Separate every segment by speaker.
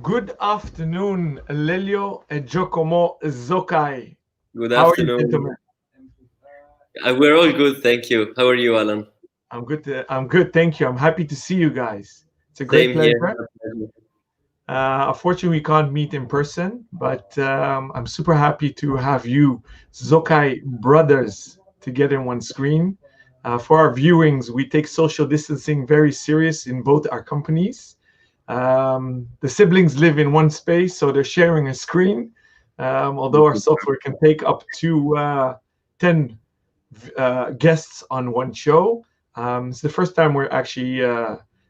Speaker 1: Good afternoon, Lelio and Giacomo Zoccai.
Speaker 2: Good
Speaker 1: How are you,
Speaker 2: afternoon.
Speaker 1: gentlemen?
Speaker 2: We're all good, thank you. How are you, Alan?
Speaker 1: I'm good. I'm good. Thank you. I'm happy to see you guys. It's a great
Speaker 2: Same here.
Speaker 1: pleasure. Unfortunately, we can't meet in person, but I'm super happy to have you, Zoccai brothers, together in one screen. For our viewings, we take social distancing very serious in both our companies. The siblings live in one space, so they're sharing a screen. Although our software can take up to 10 guests on one show. It's the first time we're actually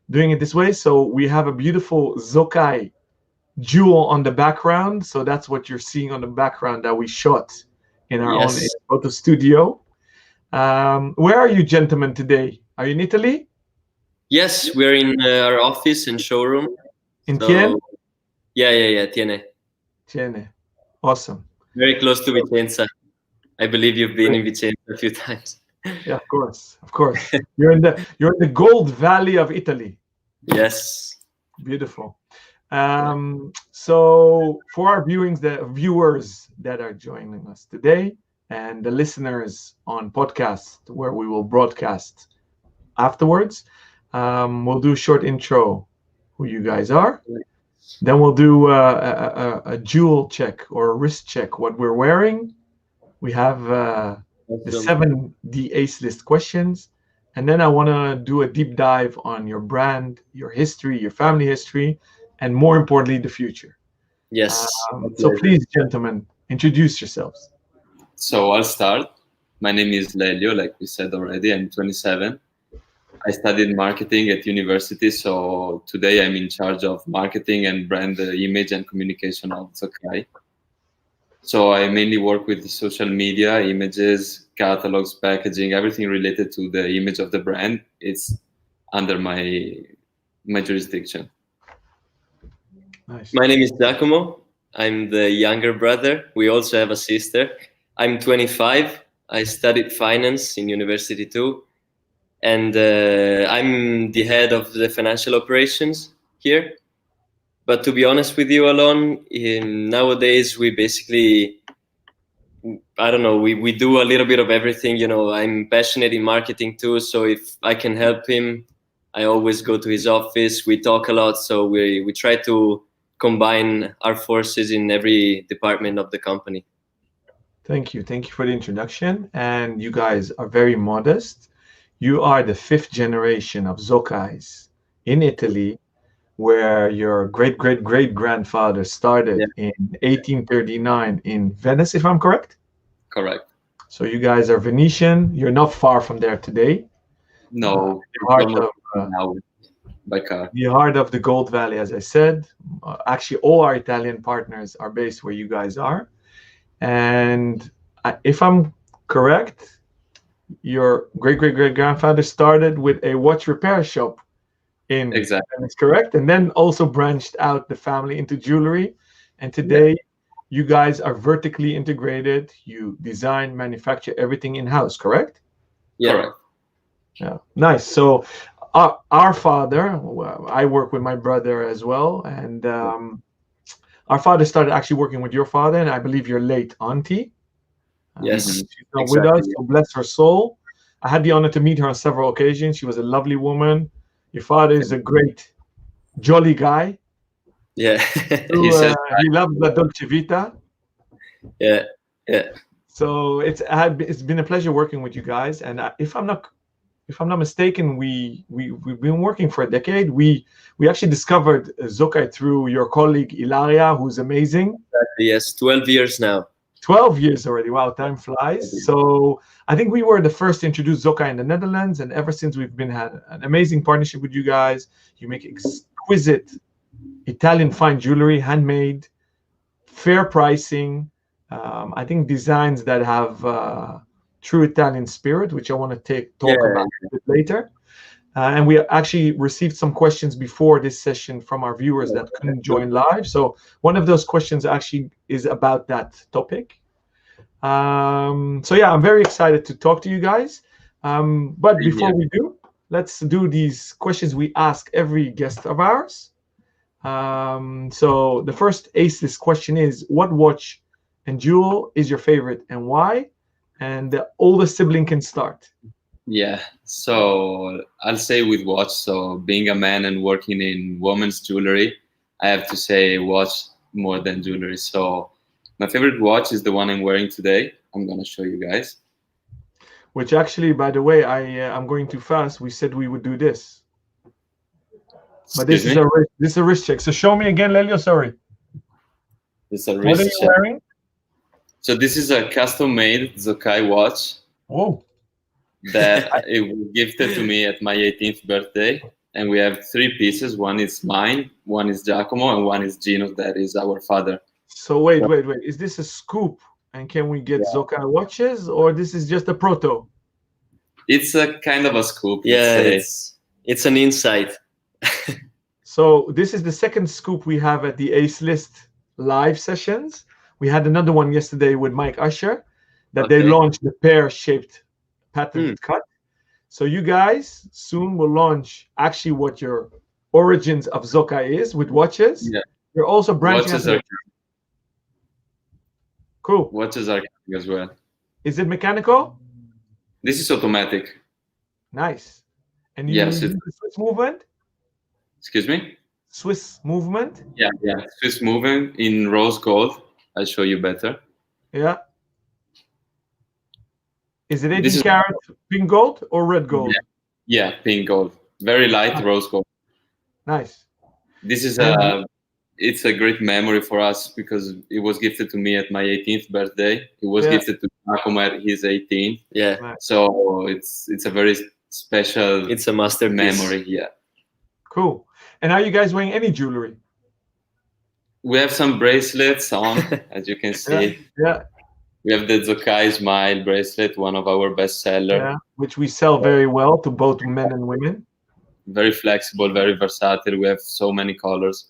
Speaker 1: doing it this way. So we have a beautiful Zoccai jewel on the background. So that's what you're seeing on the background that we shot in our own
Speaker 2: Yes.
Speaker 1: photo studio. Where are you, gentlemen, today? Are you in Italy?
Speaker 2: Yes, we're in our office and showroom.
Speaker 1: In Tien?
Speaker 2: So, yeah, Tiene.
Speaker 1: Tiene. Awesome.
Speaker 2: Very close to Vicenza. I believe you've been
Speaker 1: Great.
Speaker 2: in Vicenza a few times.
Speaker 1: Yeah, of course, of course. You're in the Gold Valley of Italy.
Speaker 2: Yes.
Speaker 1: Beautiful. So for our viewers that are joining us today, and the listeners on podcast where we will broadcast afterwards, we'll do a short intro who you guys are. Then we'll do a jewel check or a wrist check what we're wearing. We have the
Speaker 2: Awesome.
Speaker 1: 7 Ace list questions. And then I want to do a deep dive on your brand, your history, your family history, and more importantly, the future.
Speaker 2: Yes.
Speaker 1: So please, gentlemen, introduce yourselves.
Speaker 3: So I'll start. My name is Lelio, like we said already. I'm 27. I studied marketing at university, so today I'm in charge of marketing and brand image and communication of Zoccai. So I mainly work with social media, images, catalogs, packaging, everything related to the image of the brand. It's under my jurisdiction.
Speaker 1: Nice.
Speaker 2: My name is Giacomo. I'm the younger brother. We also have a sister. I'm 25. I studied finance in university too. And I'm the head of the financial operations here. But to be honest with you, Alon, nowadays we basically, I don't know, we do a little bit of everything. You know, I'm passionate in marketing too. So if I can help him, I always go to his office. We talk a lot. So we try to combine our forces in every department of the company.
Speaker 1: Thank you. Thank you for the introduction. And you guys are very modest. You are the 5th generation of Zoccais in Italy, where your great grandfather started in 1839 in Venice, if I'm correct.
Speaker 3: Correct.
Speaker 1: So you guys are Venetian. You're not far from there today.
Speaker 3: No, now by car.
Speaker 1: The heart of the Gold Valley, as I said. Actually, all our Italian partners are based where you guys are. And if I'm correct, your great grandfather started with a watch repair shop in
Speaker 3: Exactly.
Speaker 1: Venice, correct? And then also branched out the family into jewelry. And today, you guys are vertically integrated. You design, manufacture everything in-house, correct?
Speaker 2: Yeah.
Speaker 3: Correct.
Speaker 1: Yeah, nice. So our father, I work with my brother as well, and our father started actually working with your father, and I believe your late auntie.
Speaker 2: Yes.
Speaker 1: She's not with us, so bless her soul. I had the honor to meet her on several occasions. She was a lovely woman. Your father is a great, jolly guy.
Speaker 2: Yeah.
Speaker 1: He loves La Dolce Vita.
Speaker 2: Yeah.
Speaker 1: So it's been a pleasure working with you guys. And if I'm not mistaken, we've been working for a decade. We actually discovered Zoccai through your colleague Ilaria, who's amazing.
Speaker 2: Yes, 12 years now.
Speaker 1: 12 years already. Wow, time flies. So I think we were the first to introduce Zoccai in the Netherlands, and ever since we've had an amazing partnership with you guys. You make exquisite Italian fine jewelry, handmade, fair pricing. I think designs that have true Italian spirit, which I want to talk about a bit later. And we actually received some questions before this session from our viewers that couldn't join live. So one of those questions actually is about that topic. So yeah, I'm very excited to talk to you guys. But before we do, let's do these questions we ask every guest of ours. So the first aceless question is, what watch and jewel is your favorite and why? And the oldest sibling can start.
Speaker 3: Yeah, so I'll say with watch. So being a man and working in women's jewelry, I have to say watch more than jewelry. So my favorite watch is the one I'm wearing today. I'm gonna show you guys.
Speaker 1: Which actually, by the way, I'm going too fast. We said we would do this, but this
Speaker 3: Excuse me?
Speaker 1: is a wrist check. So show me again, Lelio. Sorry.
Speaker 3: It's a
Speaker 1: What are
Speaker 3: wrist
Speaker 1: you
Speaker 3: check.
Speaker 1: wearing?
Speaker 3: So this is a custom-made Zoccai watch
Speaker 1: Whoa.
Speaker 3: that it was gifted to me at my 18th birthday. And we have three pieces. One is mine, one is Giacomo, and one is Gino's, that is our father.
Speaker 1: So wait. Is this a scoop? And can we get Zoccai watches, or this is just a proto?
Speaker 3: It's a kind of a scoop.
Speaker 2: Yeah, it's an insight.
Speaker 1: So this is the second scoop we have at the Ace List live sessions. We had another one yesterday with Mike Usher that they launched the pear-shaped patent cut. So you guys soon will launch actually what your origins of Zoccai is with watches.
Speaker 3: Yeah.
Speaker 1: You're also branching out. Cool.
Speaker 3: Watches are coming as well.
Speaker 1: Is it mechanical?
Speaker 3: This is automatic.
Speaker 1: Nice. And you use the Swiss movement?
Speaker 3: Excuse me?
Speaker 1: Swiss movement?
Speaker 3: Yeah. Swiss movement in rose gold. I'll show you better.
Speaker 1: Yeah. Is it 18 karat pink gold or red gold?
Speaker 3: Yeah, pink gold. Very light rose gold.
Speaker 1: Nice.
Speaker 3: This is it's a great memory for us because it was gifted to me at my 18th birthday. It was gifted to Giacomo at his 18th.
Speaker 2: Yeah.
Speaker 1: Nice.
Speaker 3: So it's a very special.
Speaker 2: It's a masterpiece.
Speaker 3: Memory. Yeah.
Speaker 1: Cool. And are you guys wearing any jewelry?
Speaker 3: We have some bracelets on, as you can see.
Speaker 1: Yeah.
Speaker 3: We have the Zoccai Smile bracelet, one of our best sellers.
Speaker 1: Yeah, which we sell very well to both men and women.
Speaker 3: Very flexible, very versatile. We have so many colors.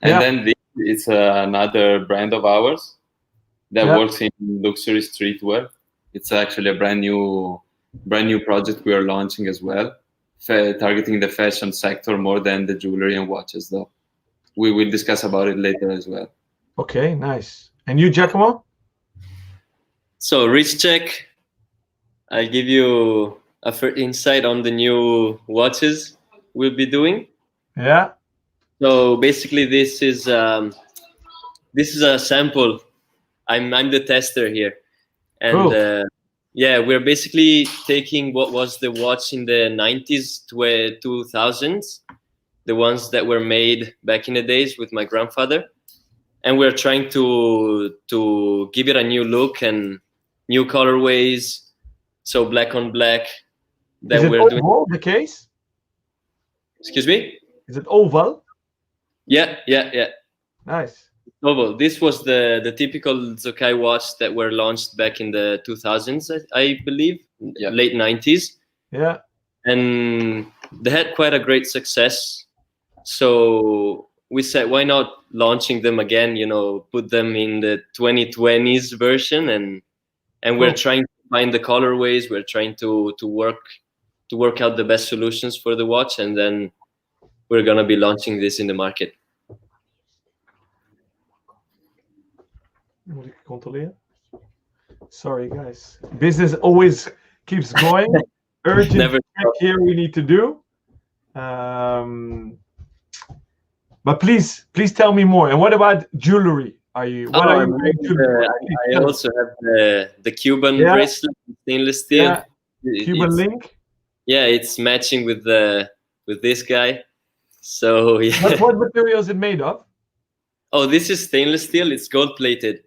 Speaker 3: And then this is another brand of ours that works in luxury streetwear. It's actually a brand new project we are launching as well, targeting the fashion sector more than the jewelry and watches, though. We will discuss about it later as well.
Speaker 1: Okay, nice. And you, Giacomo?
Speaker 2: So, wrist check. I'll give you a first insight on the new watches we'll be doing.
Speaker 1: Yeah.
Speaker 2: So basically, this is a sample. I'm the tester here, and we're basically taking what was the watch in the 90s to 2000s, the ones that were made back in the days with my grandfather, and we're trying to give it a new look and new colorways. So black on black.
Speaker 1: Is it oval, the case?
Speaker 2: Excuse me?
Speaker 1: Is it oval?
Speaker 2: Yeah.
Speaker 1: Nice.
Speaker 2: Oval. This was the typical Zoccai watch that were launched back in the 2000s, I believe, late 90s.
Speaker 1: Yeah.
Speaker 2: And they had quite a great success. So we said, why not launching them again? Put them in the 2020s version, and we're trying to find the colorways. We're trying to work out the best solutions for the watch, and then we're gonna be launching this in the market.
Speaker 1: Sorry, guys. Business always keeps going. Urgent
Speaker 2: Never
Speaker 1: check here we need to do. But please tell me more. And what about jewelry? What are you wearing?
Speaker 2: I also have the Cuban bracelet, stainless steel.
Speaker 1: Yeah. Cuban link.
Speaker 2: Yeah, it's matching with this guy. So yeah.
Speaker 1: What material is it made of?
Speaker 2: Oh, this is stainless steel. It's gold plated.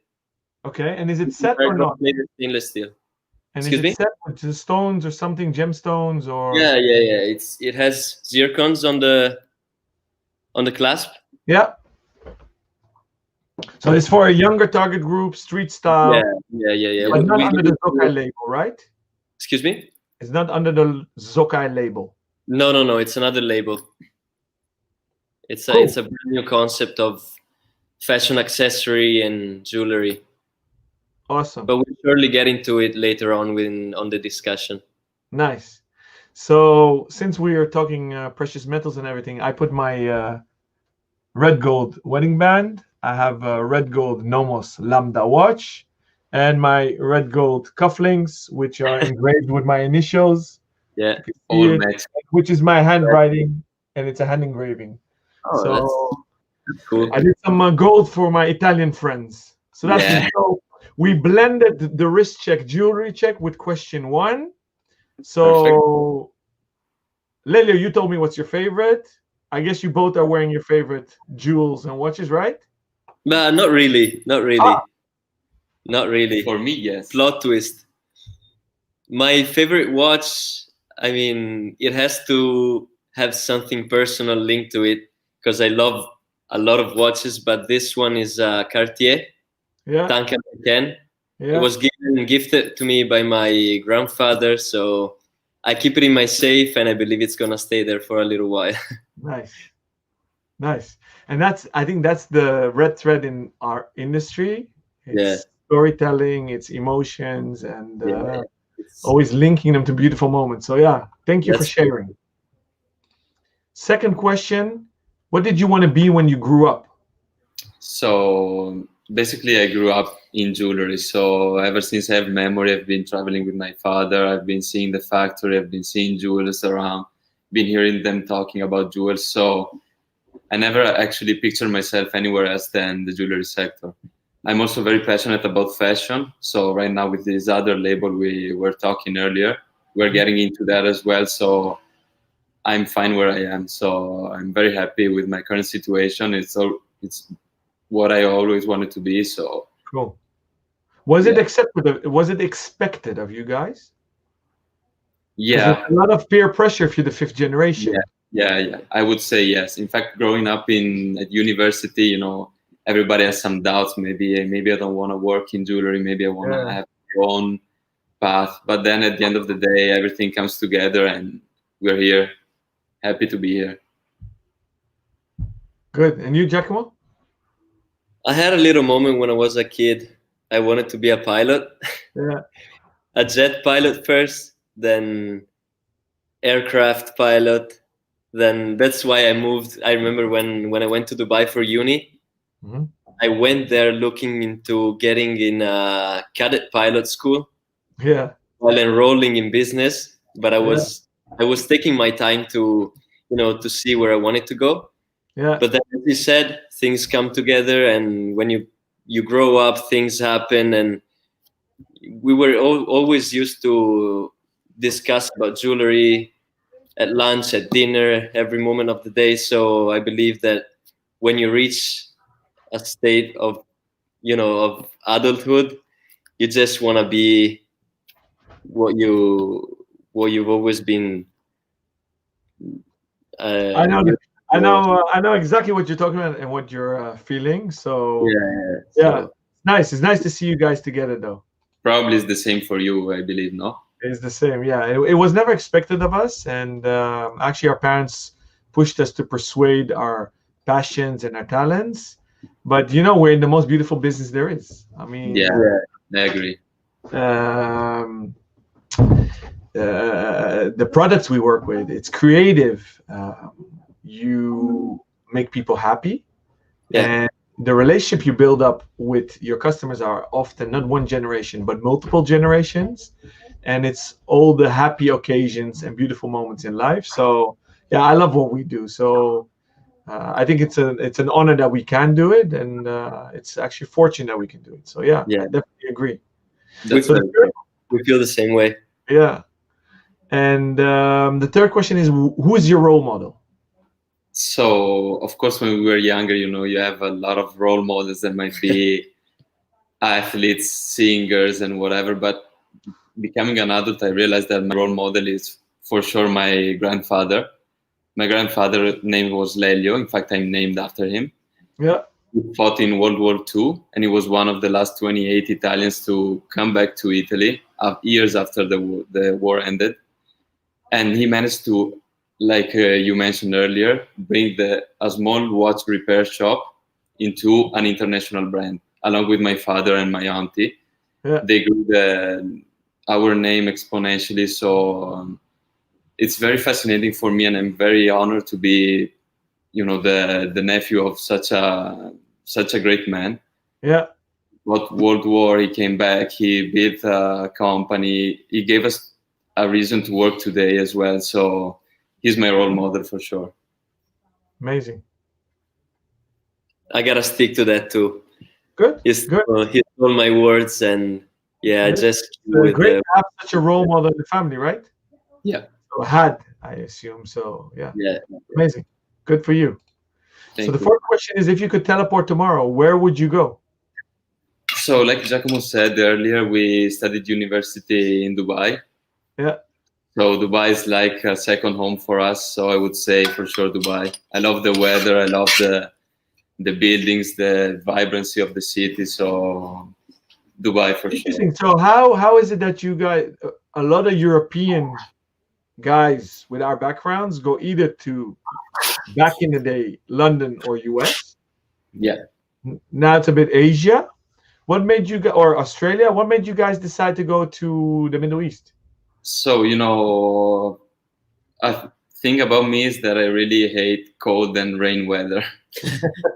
Speaker 1: Okay, and is it set or not?
Speaker 2: Stainless steel.
Speaker 1: And is it set with the stones or something, gemstones or?
Speaker 2: Yeah. It has zircons on the clasp.
Speaker 1: Yeah. So it's for a younger target group, street style.
Speaker 2: Yeah.
Speaker 1: But not under the Zoccai label, right?
Speaker 2: Excuse me?
Speaker 1: It's not under the Zoccai label.
Speaker 2: No. It's another label. It's a brand new concept of fashion accessory and jewelry.
Speaker 1: Awesome.
Speaker 2: But we'll surely get into it later on on the discussion.
Speaker 1: Nice. So since we are talking precious metals and everything, I put my red gold wedding band. I have a red gold Nomos Lambda watch, and my red gold cufflinks, which are engraved with my initials.
Speaker 2: Yeah.
Speaker 1: You can see
Speaker 3: All
Speaker 1: it,
Speaker 3: match.
Speaker 1: which is my handwriting, and it's a hand engraving.
Speaker 2: Oh,
Speaker 1: So
Speaker 2: that's cool.
Speaker 1: I did some gold for my Italian friends. So that's
Speaker 3: Yeah.
Speaker 1: it. So we blended the wrist check, jewelry check with question 1. So Lelio, you told me what's your favorite. I guess you both are wearing your favorite jewels and watches, right?
Speaker 2: But not really. Not really. Not really.
Speaker 3: For me, yes.
Speaker 2: Plot twist. My favorite watch, I mean, it has to have something personal linked to it because I love a lot of watches, but this one is Cartier,
Speaker 1: Yeah.
Speaker 2: Tank and Ken.
Speaker 1: Yeah.
Speaker 2: It was gifted to me by my grandfather, so I keep it in my safe, and I believe it's gonna stay there for a little while.
Speaker 1: Nice. And I think that's the red thread in our industry. It's storytelling, it's emotions, and always linking them to beautiful moments. So yeah, thank you for sharing. Second question, what did you want to be when you grew up?
Speaker 3: So basically, I grew up in jewelry. So ever since I have memory, I've been traveling with my father. I've been seeing the factory. I've been seeing jewelers around, been hearing them talking about jewels. So I never actually pictured myself anywhere else than the jewelry sector. I'm also very passionate about fashion. So right now with this other label we were talking earlier, we're getting into that as well. So I'm fine where I am. So I'm very happy with my current situation. It's what I always wanted to be. So
Speaker 1: cool. Was it accepted? Was it expected of you guys?
Speaker 3: Yeah.
Speaker 1: There's a lot of peer pressure if you're the 5th generation.
Speaker 3: Yeah. I would say yes. In fact, growing up at university, everybody has some doubts. Maybe I don't want to work in jewelry. Maybe I want to have my own path. But then at the end of the day, everything comes together, and we're here. Happy to be here.
Speaker 1: Good. And you, Giacomo?
Speaker 2: I had a little moment when I was a kid. I wanted to be a pilot.
Speaker 1: Yeah.
Speaker 2: A jet pilot first, then aircraft pilot. Then that's why I moved. I remember when I went to Dubai for uni, I went there looking into getting in a cadet pilot school.
Speaker 1: Yeah.
Speaker 2: While enrolling in business, but I was taking my time to to see where I wanted to go.
Speaker 1: Yeah.
Speaker 2: But then, as you said, things come together, and when you grow up, things happen, and we were always used to discuss about jewelry at lunch, at dinner, every moment of the day. So I believe that when you reach a state of of adulthood, you just want to be what you've always been.
Speaker 1: I know exactly what you're talking about and what you're feeling. So nice. It's nice to see you guys together, though.
Speaker 3: Probably it's the same for you, I believe, no?
Speaker 1: It's the same, yeah. It was never expected of us, and actually, our parents pushed us to persuade our passions and our talents. But we're in the most beautiful business there is. I mean,
Speaker 3: I agree.
Speaker 1: The products we work with, it's creative. You make people happy, and the relationship you build up with your customers are often not one generation but multiple generations, and it's all the happy occasions and beautiful moments in life. So I love what we do. So I think it's an honor that we can do it, and it's actually fortunate that we can do it. So I definitely agree.
Speaker 2: We feel the same way.
Speaker 1: Yeah. And the third question is, who is your role model?
Speaker 3: So, of course, when we were younger, you have a lot of role models that might be athletes, singers, and whatever. But becoming an adult, I realized that my role model is for sure my grandfather. My grandfather's name was Lelio. In fact, I'm named after him.
Speaker 1: Yeah.
Speaker 3: He fought in World War II, and he was one of the last 28 Italians to come back to Italy years after the war ended. And he managed to, like you mentioned earlier, bring a small watch repair shop into an international brand, along with my father and my auntie.
Speaker 1: Yeah.
Speaker 3: They grew our name exponentially. So it's very fascinating for me, and I'm very honored to be the nephew of such a great man.
Speaker 1: Yeah.
Speaker 3: What World War, he came back, he built a company, he gave us a reason to work today as well. So he's my role model for sure.
Speaker 1: Amazing.
Speaker 2: I gotta stick to that too.
Speaker 1: Good.
Speaker 2: He stole my words, and I just with
Speaker 1: great to have such a role model in the family, right?
Speaker 3: Yeah.
Speaker 1: So I assume so. Yeah.
Speaker 2: Yeah.
Speaker 1: Amazing. Good for you. So the fourth question is, if you could teleport tomorrow, where would you go?
Speaker 3: So like Giacomo said earlier, we studied university in Dubai.
Speaker 1: Yeah.
Speaker 3: So Dubai is like a second home for us. So I would say for sure Dubai. I love the weather. I love the buildings, the vibrancy of the city. So Dubai for
Speaker 1: Interesting.
Speaker 3: sure.
Speaker 1: So how is it that you guys, a lot of European guys with our backgrounds, go either to, back in the day, London or US?
Speaker 3: Yeah.
Speaker 1: Now it's a bit Asia. What made you go, or Australia? What made you guys decide to go to the Middle East?
Speaker 3: So a thing about me is that I really hate cold and rain weather.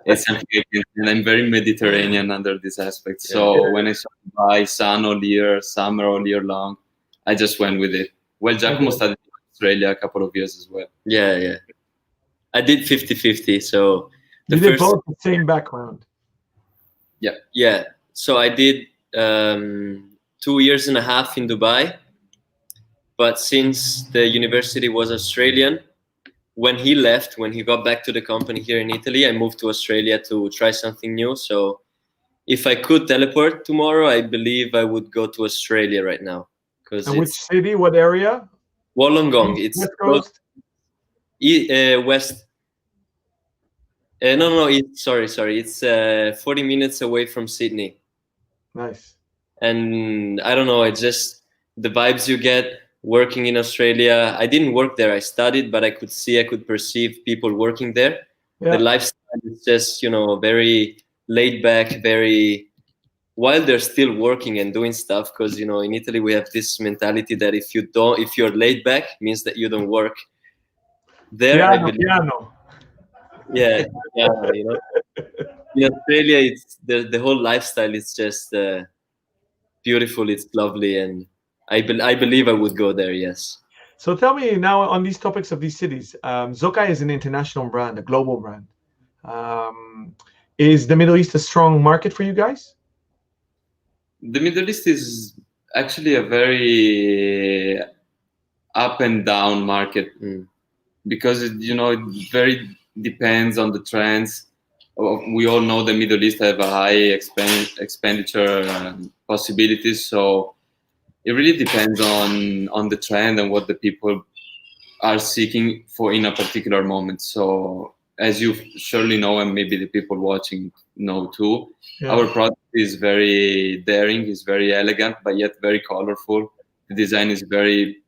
Speaker 3: It's something, and I'm very Mediterranean under this aspect. So when I saw Dubai, sun all year, summer all year long, I just went with it. Well, Giacomo studied in Australia a couple of years as well.
Speaker 2: Yeah. I did 50-50. So
Speaker 1: you did both the same background.
Speaker 2: Yeah. So I did 2.5 years in Dubai. But since the university was Australian, when he left, when he got back to the company here in Italy, I moved to Australia to try something new. So if I could teleport tomorrow, I believe I would go to Australia right now.
Speaker 1: And which city? What area?
Speaker 2: Wollongong. It's
Speaker 1: West Coast?
Speaker 2: West. No. Sorry. It's 40 minutes away from Sydney.
Speaker 1: Nice.
Speaker 2: And I don't know. It's just the vibes you get working in Australia. I didn't work there. I studied, but I could perceive people working there. Yeah. The lifestyle is just, very laid back, very, while they're still working and doing stuff. Because, in Italy, we have this mentality that if you're laid back, means that you don't work. There, I believe. Yeah. In Australia, it's the whole lifestyle is just beautiful. It's lovely. And I believe I would go there, yes.
Speaker 1: So tell me now, on these topics of these cities, Zoccai is an international brand, a global brand. Is the Middle East a strong market for you guys?
Speaker 3: The Middle East is actually a very up and down market because it very depends on the trends. We all know the Middle East have a high expenditure possibilities, so it really depends on the trend and what the people are seeking for in a particular moment. So as you surely know, and maybe the people watching know too, our product is very daring, is very elegant, but yet very colorful. The design is very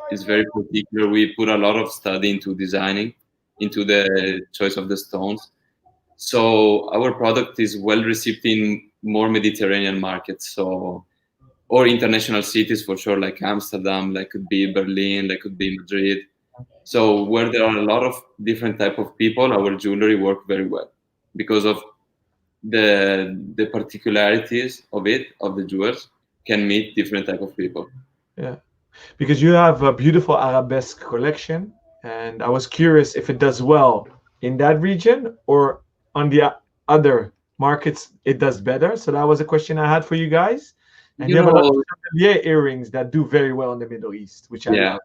Speaker 3: particular. We put a lot of study into designing, into the choice of the stones. So our product is well received in more Mediterranean markets. So, or international cities for sure, like Amsterdam, like could be Berlin, like could be Madrid. So where there are a lot of different type of people, our jewelry work very well because of the particularities of the jewels can meet different type of people.
Speaker 1: Yeah, because you have a beautiful arabesque collection, and I was curious if it does well in that region or on the other markets it does better. So that was a question I had for you guys. And you have a lot of chandelier earrings that do very well in the Middle East, which I love.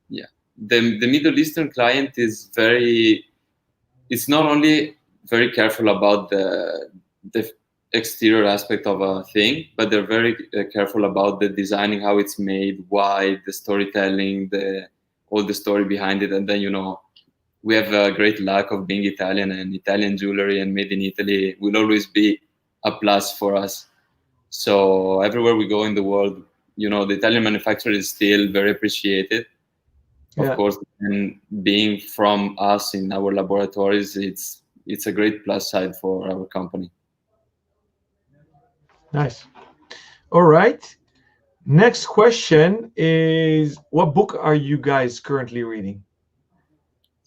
Speaker 3: Yeah. The Middle Eastern client is it's not only very careful about the exterior aspect of a thing, but they're very careful about the designing, how it's made, why, the storytelling, all the story behind it. And then, we have a great luck of being Italian, and Italian jewelry and made in Italy will always be a plus for us. So everywhere we go in the world, the Italian manufacturer is still very appreciated. Of course, and being from us in our laboratories, it's a great plus side for our company.
Speaker 1: Nice. All right. Next question is, what book are you guys currently reading?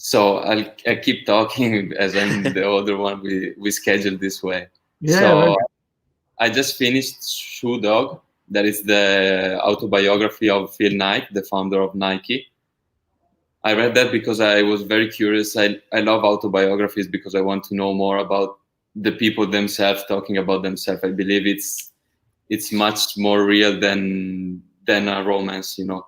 Speaker 3: So I'll keep talking as I'm the other one. We scheduled this way.
Speaker 1: Yeah.
Speaker 3: So I just finished Shoe Dog. That is the autobiography of Phil Knight, the founder of Nike. I read that because I was very curious. I love autobiographies because I want to know more about the people themselves talking about themselves. I believe it's much more real than a romance, you know.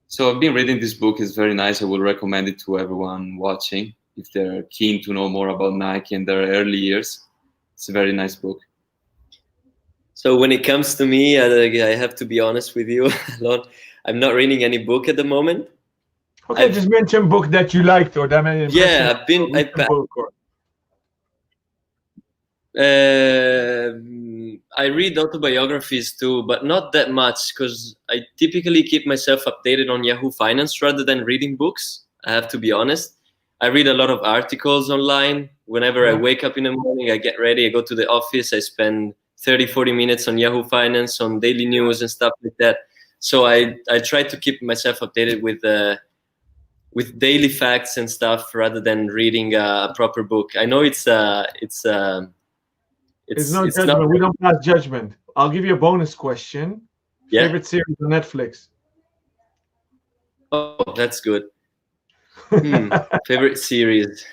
Speaker 3: So I've been reading this book. It's very nice. I would recommend it to everyone watching if they're keen to know more about Nike and their early years. It's a very nice book.
Speaker 2: So when it comes to me, I have to be honest with you, Alon. I'm not reading any book at the moment.
Speaker 1: Okay, just mention book that you liked or that made an impression.
Speaker 2: I read autobiographies too, but not that much because I typically keep myself updated on Yahoo Finance rather than reading books. I have to be honest. I read a lot of articles online. Whenever I wake up in the morning, I get ready, I go to the office, I spend 30-40 minutes on Yahoo Finance, on daily news and stuff like that. So I try to keep myself updated with daily facts and stuff rather than reading a proper book. I know it's no
Speaker 1: judgment. We don't pass judgment. I'll give you a bonus question.
Speaker 2: Yeah.
Speaker 1: Favorite series on Netflix?
Speaker 2: Oh, that's good. Favorite series?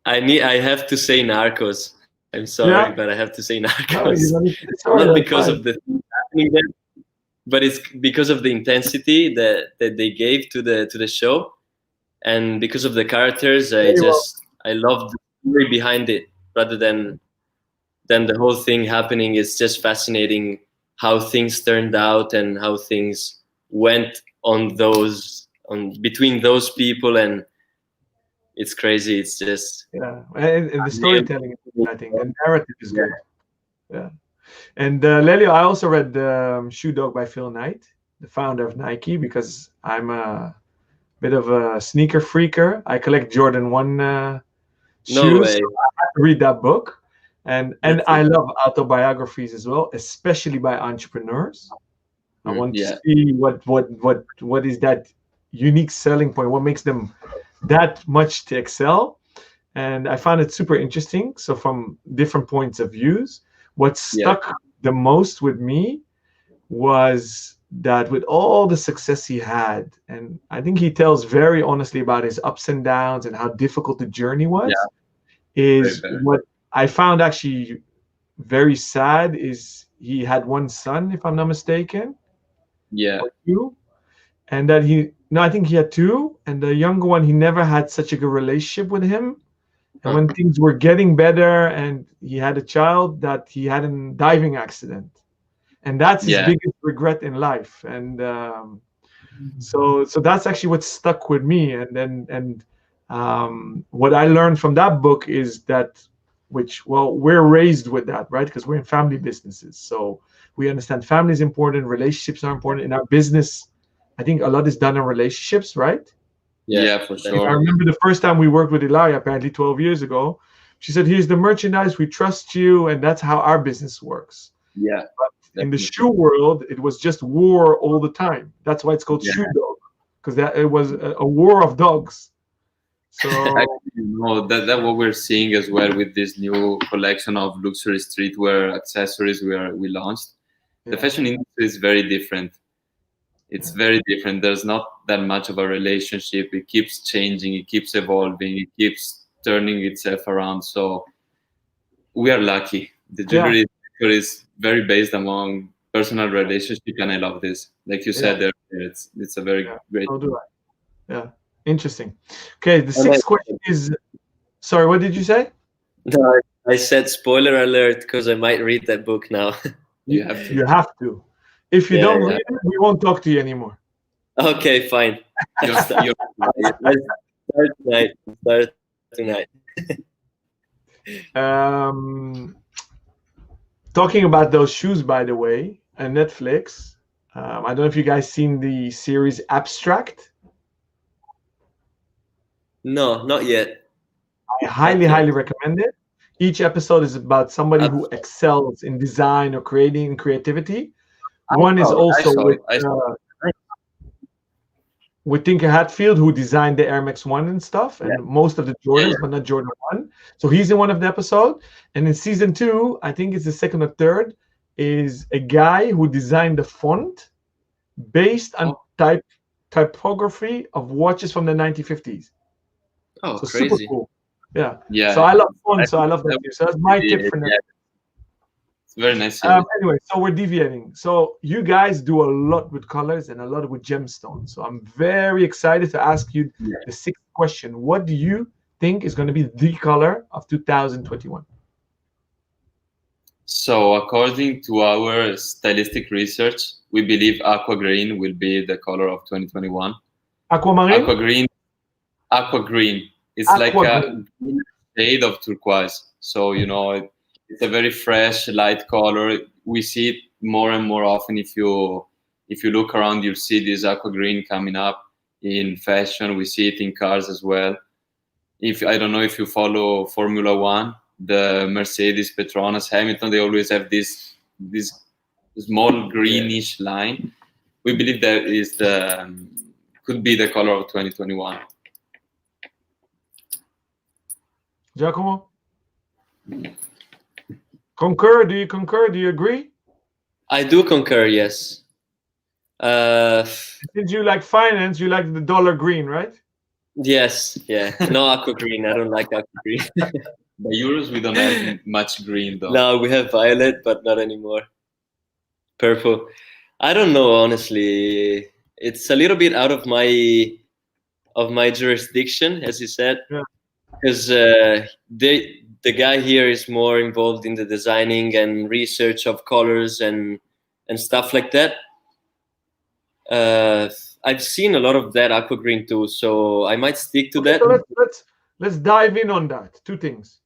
Speaker 2: I have to say Narcos. I'm sorry, but I have to say Narcos. Not because of the things happening there, but it's because of the intensity that they gave to the show, and because of the characters. I love the story behind it rather than the whole thing happening. It's just fascinating how things turned out and how things went between those people, and it's crazy. It's just
Speaker 1: and the storytelling is good, I think the narrative is good. Yeah. And Lelio, I also read Shoe Dog by Phil Knight, the founder of Nike, because I'm a bit of a sneaker freaker. I collect Jordan 1 shoes.
Speaker 2: No way.
Speaker 1: So I had to read that book. And I love autobiographies as well, especially by entrepreneurs. I want to see what is that unique selling point, what makes them that much to excel. And I found it super interesting. So from different points of views, what stuck the most with me was that with all the success he had, and I think he tells very honestly about his ups and downs and how difficult the journey was, is what I found actually very sad is he had one son, if I'm not mistaken. Or two. And that I think he had two, and the younger one, he never had such a good relationship with him. And when things were getting better and he had a child, that he had a diving accident. And that's his biggest regret in life. And so that's actually what stuck with me. And what I learned from that book is that, we're raised with that, right? Because we're in family businesses. So we understand family is important, relationships are important. In our business, I think a lot is done in relationships, right?
Speaker 3: Yeah, for sure.
Speaker 1: I remember the first time we worked with Elia, apparently 12 years ago, she said, here's the merchandise, we trust you, and that's how our business works.
Speaker 3: Yeah.
Speaker 1: But in the shoe world, it was just war all the time. That's why it's called Shoe Dog, because it was a war of dogs. So
Speaker 3: that what we're seeing as well with this new collection of luxury streetwear accessories we launched. The fashion industry is very different. It's very different. There's not that much of a relationship. It keeps changing. It keeps evolving. It keeps turning itself around. So we are lucky. The jewelry sector is very based among personal relationship, and I love this. Like you said, it's a very great.
Speaker 1: I'll do that. Yeah, interesting. Okay, the sixth question is. Sorry, what did you say?
Speaker 2: No, I said spoiler alert because I might read that book now.
Speaker 1: You have to. You have to. If you don't read it, we won't talk to you anymore.
Speaker 2: Okay, fine. Start tonight.
Speaker 1: Talking about those shoes, by the way, on Netflix. I don't know if you guys seen the series Abstract.
Speaker 2: No, not yet.
Speaker 1: I highly recommend it. Each episode is about somebody who excels in design or creativity. One is also with with Tinker Hatfield, who designed the Air Max 1 and stuff, and most of the Jordans, but not Jordan 1. So he's in one of the episodes. And in season 2, I think it's the second or third, is a guy who designed the font based on typography of watches from the 1950s.
Speaker 2: Oh,
Speaker 1: so
Speaker 2: crazy.
Speaker 1: super cool. Yeah.
Speaker 3: Yeah.
Speaker 1: So I love font, so I love that. So that's my tip for next.
Speaker 3: It's very nice.
Speaker 1: Anyway, so we're deviating. So you guys do a lot with colors and a lot with gemstones. So I'm very excited to ask you the sixth question. What do you think is going to be the color of 2021?
Speaker 3: So according to our stylistic research, we believe aqua green will be the color of 2021.
Speaker 1: Aquamarine?
Speaker 3: Aqua green. It's like a shade of turquoise. So, you know, it's a very fresh, light color. We see it more and more often. If you look around, you'll see this aqua green coming up in fashion. We see it in cars as well. I don't know if you follow Formula One, the Mercedes, Petronas, Hamilton, they always have this small greenish line. We believe that could be the color of 2021.
Speaker 1: Giacomo? Concur? Do you concur? Do you agree?
Speaker 2: I do concur, yes.
Speaker 1: Since you like finance, you like the dollar green, right?
Speaker 2: Yes, yeah. No aqua green. I don't like aqua green.
Speaker 3: The Euros, we don't have much green, though.
Speaker 2: No, we have violet, but not anymore. Purple. I don't know, honestly. It's a little bit out of my jurisdiction, as you said, because the guy here is more involved in the designing and research of colors and stuff like that. I've seen a lot of that aqua green too, so I might stick to that.
Speaker 1: So let's dive in on that. Two things.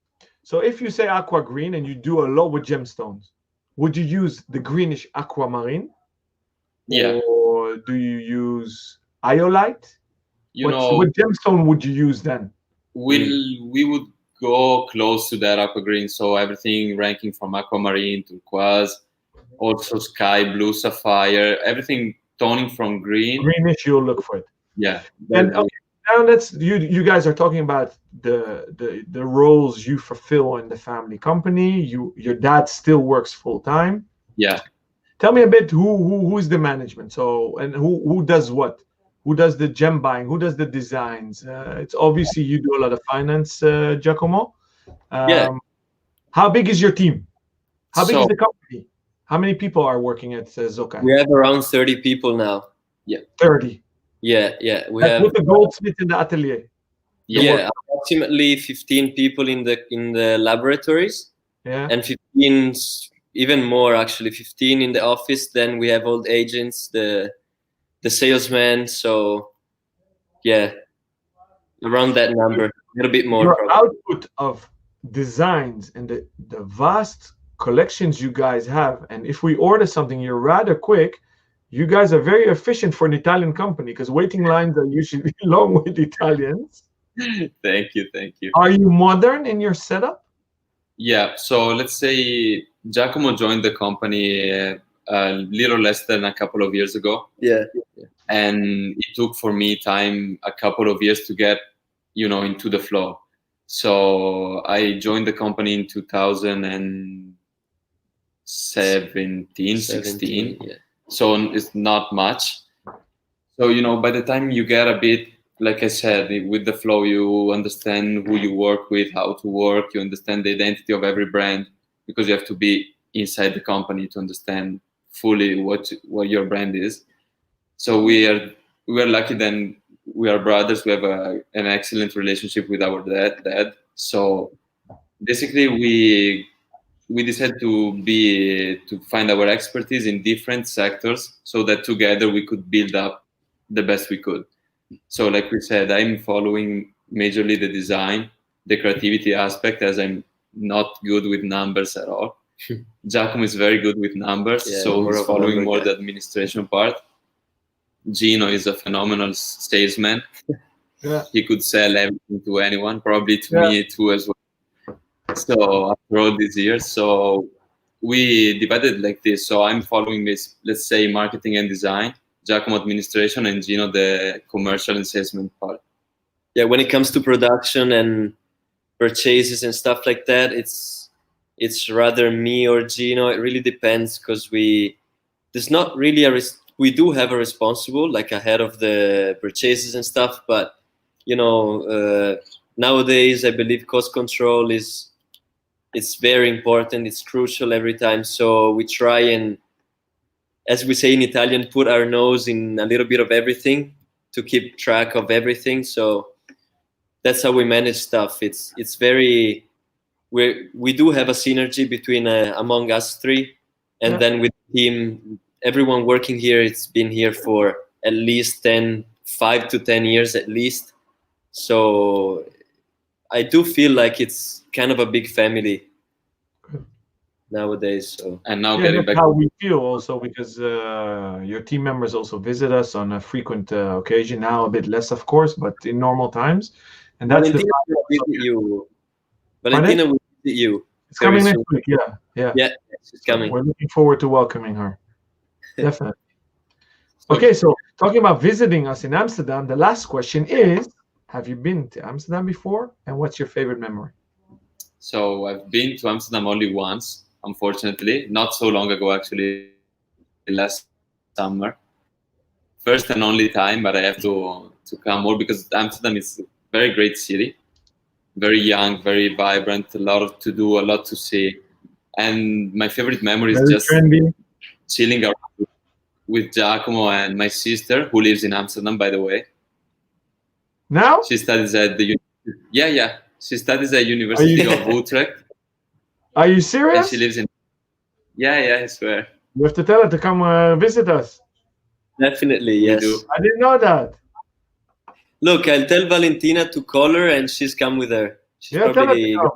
Speaker 1: So if you say aqua green and you do a lot with gemstones, would you use the greenish aquamarine?
Speaker 3: Yeah.
Speaker 1: Or do you use iolite? What gemstone would you use then?
Speaker 3: We would go close to that aqua green, so everything ranking from aquamarine, turquoise, also sky blue, sapphire, everything toning from green.
Speaker 1: Greenish, you'll look for it.
Speaker 3: Yeah.
Speaker 1: And now you guys are talking about the roles you fulfill in the family company. Your dad still works full time.
Speaker 3: Yeah.
Speaker 1: Tell me a bit who is the management? So, and who does what? Who does the gem buying? Who does the designs? It's obviously you do a lot of finance, Giacomo. How big is your team? How big is the company? How many people are working at Zoccai?
Speaker 2: We have around 30 people now.
Speaker 3: Yeah.
Speaker 1: 30.
Speaker 2: Yeah. We have
Speaker 1: with the goldsmith in the atelier.
Speaker 2: Yeah, approximately 15 people in the laboratories.
Speaker 1: Yeah.
Speaker 2: And 15, even more actually, 15 in the office. Then we have all the agents, the salesmen. So yeah, around that number, a little bit more.
Speaker 1: Your output of designs and the vast collections you guys have, and if we order something, you're rather quick. You guys are very efficient for an Italian company because waiting lines are usually long with Italians.
Speaker 3: Thank you.
Speaker 1: Are you modern in your setup?
Speaker 3: Yeah. So let's say Giacomo joined the company a little less than a couple of years ago.
Speaker 2: Yeah.
Speaker 3: And it took for me time, a couple of years to get, into the flow. So I joined the company in 2017, 16.
Speaker 2: Yeah.
Speaker 3: So it's not much. So, by the time you get a bit, like I said, with the flow, you understand who you work with, how to work, you understand the identity of every brand, because you have to be inside the company to understand fully what your brand is. So we are lucky then we are brothers. We have an excellent relationship with our dad. So basically we decided to find our expertise in different sectors so that together we could build up the best we could. So like we said, I'm following majorly the design, the creativity aspect, as I'm not good with numbers at all. Giacomo is very good with numbers, so he's following more the administration part. Gino is a phenomenal salesman.
Speaker 1: Yeah.
Speaker 3: He could sell everything to anyone, probably to me too as well. So after all these years, so we divided like this. So I'm following this, let's say, marketing and design. Giacomo administration, and Gino the commercial and salesman part.
Speaker 2: Yeah, when it comes to production and purchases and stuff like that, it's rather me or Gino. It really depends, because there's not really we do have a responsible, like a head of the purchases and stuff, but nowadays I believe cost control it's very important. It's crucial every time. So we try and, as we say in Italian, put our nose in a little bit of everything to keep track of everything. So that's how we manage stuff. It's very, we do have a synergy between among us three, and then with the team, everyone working here, it's been here for at least 5 to 10 years at least. So I do feel like it's kind of a big family nowadays. So,
Speaker 3: and now
Speaker 1: getting back, how we feel also, because your team members also visit us on a frequent occasion. Now a bit less, of course, but in normal times. And that's
Speaker 2: Valentina will visit you. Valentina will visit you.
Speaker 1: It's coming next week. Yeah,
Speaker 2: she's coming.
Speaker 1: We're looking forward to welcoming her. Definitely. Okay, so talking about visiting us in Amsterdam, the last question is: have you been to Amsterdam before, and what's your favorite memory?
Speaker 3: So I've been to Amsterdam only once, unfortunately, not so long ago, actually, last summer. First and only time, but I have to come more, because Amsterdam is a very great city, very young, very vibrant, a lot to do, a lot to see. And my favorite memory is just chilling around with Giacomo and my sister, who lives in Amsterdam, by the way.
Speaker 1: Now?
Speaker 3: She studies at the She studies at University of Utrecht.
Speaker 1: Are you serious?
Speaker 3: And she lives in. Yeah, I swear.
Speaker 1: You have to tell her to come visit us.
Speaker 2: Definitely, yes.
Speaker 1: I didn't know that.
Speaker 2: Look, I'll tell Valentina to call her, and she's come with her. She's
Speaker 1: tell her to come.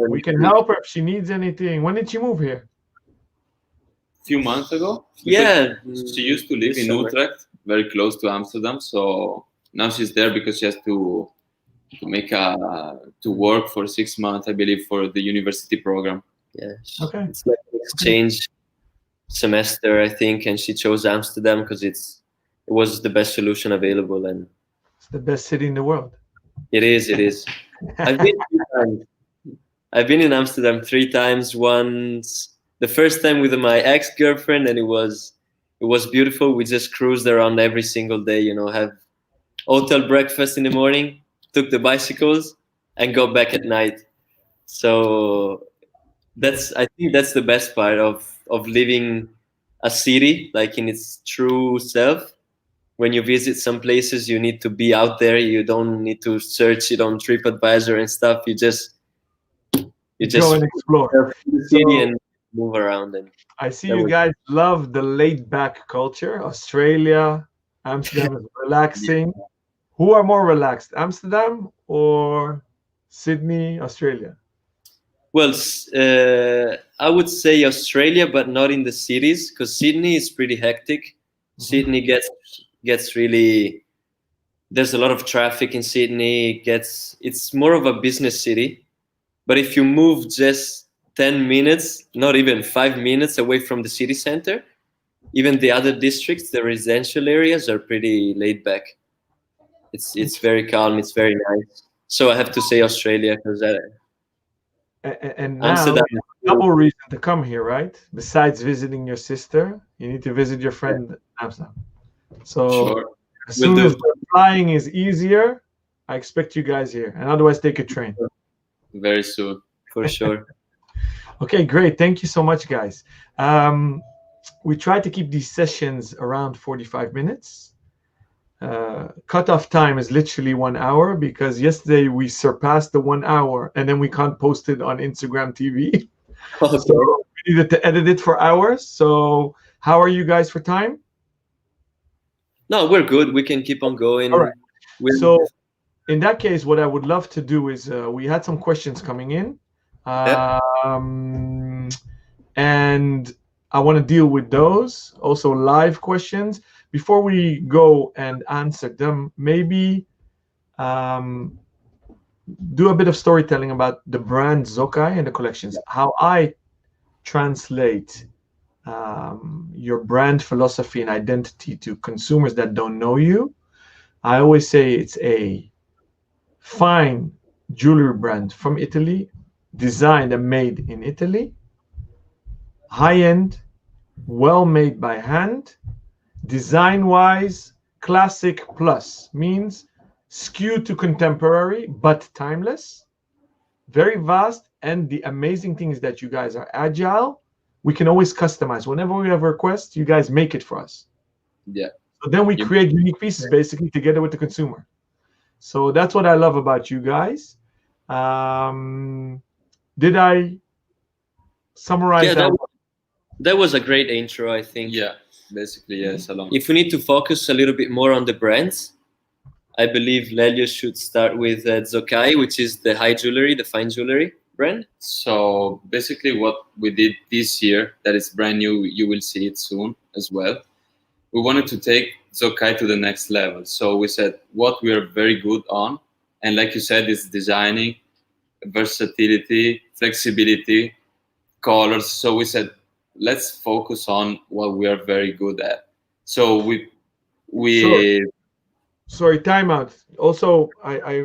Speaker 1: We can help her if she needs anything. When did she move here?
Speaker 3: A few months ago.
Speaker 2: Yeah.
Speaker 3: She used to live in Utrecht, very close to Amsterdam. So now she's there because she has to work for 6 months, I believe, for the university program.
Speaker 2: Yeah.
Speaker 1: Okay.
Speaker 2: It's like an exchange semester, I think, and she chose Amsterdam because it was the best solution available, and
Speaker 1: it's the best city in the world.
Speaker 2: It is. I've been 3 times. I've been in Amsterdam 3 times. Once, the first time with my ex-girlfriend, and it was beautiful. We just cruised around every single day, have hotel breakfast in the morning, took the bicycles, and go back at night. So I think that's the best part of living a city like in its true self. When you visit some places, you need to be out there. You don't need to search it on TripAdvisor and stuff. You just
Speaker 1: go and explore
Speaker 2: the city and move around. And
Speaker 1: I see you guys love the laid-back culture. Australia, Amsterdam is relaxing. Yeah. Who are more relaxed, Amsterdam or Sydney, Australia?
Speaker 2: Well, I would say Australia, but not in the cities, because Sydney is pretty hectic. Mm-hmm. Sydney gets really, there's a lot of traffic in Sydney. It's more of a business city. But if you move just 10 minutes, not even 5 minutes away from the city center, even the other districts, the residential areas are pretty laid back. It's very calm. It's very nice. So I have to say Australia, because
Speaker 1: and now Amsterdam, double reason to come here, right? Besides visiting your sister, you need to visit your friend Amsterdam. So
Speaker 3: sure.
Speaker 1: As soon as flying is easier, I expect you guys here, and otherwise take a train.
Speaker 3: Very soon,
Speaker 2: for sure.
Speaker 1: Okay, great. Thank you so much, guys. We try to keep these sessions around 45 minutes. Cutoff time is literally 1 hour, because yesterday we surpassed the 1 hour and then we can't post it on Instagram TV. Okay. So we needed to edit it for hours. So how are you guys for time?
Speaker 2: No, we're good. We can keep on going.
Speaker 1: All right. So in that case, what I would love to do is we had some questions coming in. And I want to deal with those. Also live questions. Before we go and answer them, maybe do a bit of storytelling about the brand Zoccai and the collections, how I translate your brand philosophy and identity to consumers that don't know you, I always say it's a fine jewelry brand from Italy, designed and made in Italy, high-end, well made by hand, design-wise, classic plus, means skewed to contemporary but timeless, very vast. And the amazing thing is that you guys are agile. We can always customize. Whenever we have a request, you guys make it for us.
Speaker 3: Yeah.
Speaker 1: So then we create unique pieces basically together with the consumer. So that's what I love about you guys. Did I summarize
Speaker 2: Yeah,
Speaker 1: that?
Speaker 2: that was a great intro, I think.
Speaker 3: Yeah, basically, yes, Alon.
Speaker 2: If we need to focus a little bit more on the brands, I believe Lelio should start with Zoccai, which is the high jewelry, the fine jewelry brand.
Speaker 3: So basically what we did this year, that is brand new, you will see it soon as well. We wanted to take Zoccai to the next level. So we said what we are very good on, and like you said, is designing, versatility, flexibility, colors. So we said, let's focus on what we are very good at. So we
Speaker 1: Sorry, timeout. Also, I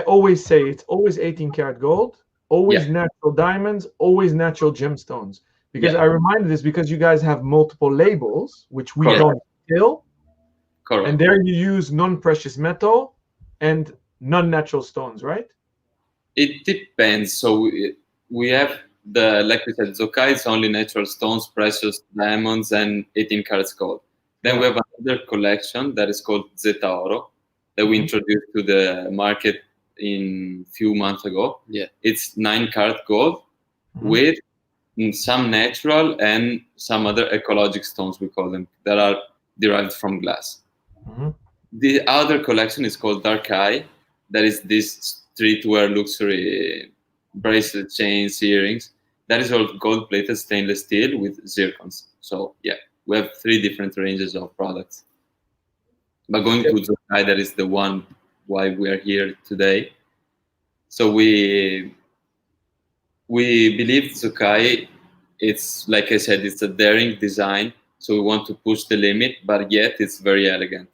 Speaker 1: always say it's always 18 karat gold, always natural diamonds, always natural gemstones. Because I reminded this because you guys have multiple labels, which we don't still.
Speaker 3: Correct.
Speaker 1: And there you use non-precious metal and non-natural stones, right?
Speaker 3: It depends. So we have like we said, Zoccai is only natural stones, precious diamonds, and 18 karats gold. Then we have another collection that is called Zeta Oro that we introduced to the market in few months ago.
Speaker 2: Yeah,
Speaker 3: it's 9 karat gold with some natural and some other ecologic stones, we call them, that are derived from glass. The other collection is called Dark Eye. That is this streetwear luxury bracelet, chains, earrings. That is all gold-plated stainless steel with zircons. So yeah, we have 3 different ranges of products. But going to Zoccai, that is the one why we are here today. So we believe Zoccai, it's like I said, it's a daring design. So we want to push the limit, but yet it's very elegant.